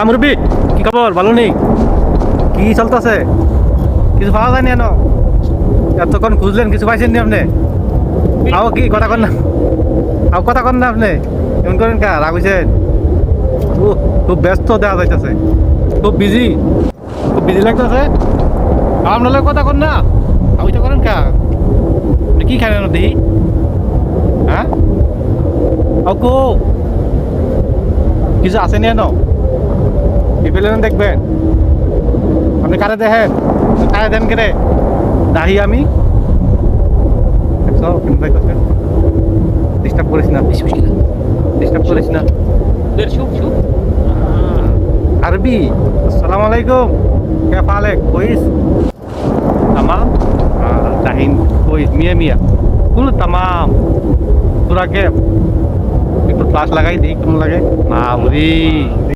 মুরব্বী, কি খবর? ভালো নেই? কি চলতেছে? কিছু পাওয়া যায়নি এনো? এতক্ষণ খুঁজলেন, কিছু পাইছেন নি আপনি? আও কি কথা কন না, আও কথা কন না আপনি, কেমন করেন কা রাগ হইছেন? খুব ব্যস্ত দেখা যাইতেছে, খুব বিজি লাগতেছে। আপনার কথা কন না, ওইটা করেন কা? আপনি কি খাবেন দেখি? হ্যাঁ, ওকো কিছু আছে নি এনো? কি পেলেন দেখবেন? আপনি কারে দেখেন, কারে দেন কেরে দাহি আমি ডিস্টার্ব করিস না, ডিস্টার্ব করিস না। আরবি, আসসালামু আলাইকুম, কে ফালেক কইস? তামাম, দাহিন কইস মিয়া মিয়া কুল তামাম। তোরা কে একটু ক্লাস লাগাই দিই, কেমন লাগে? না বুঝি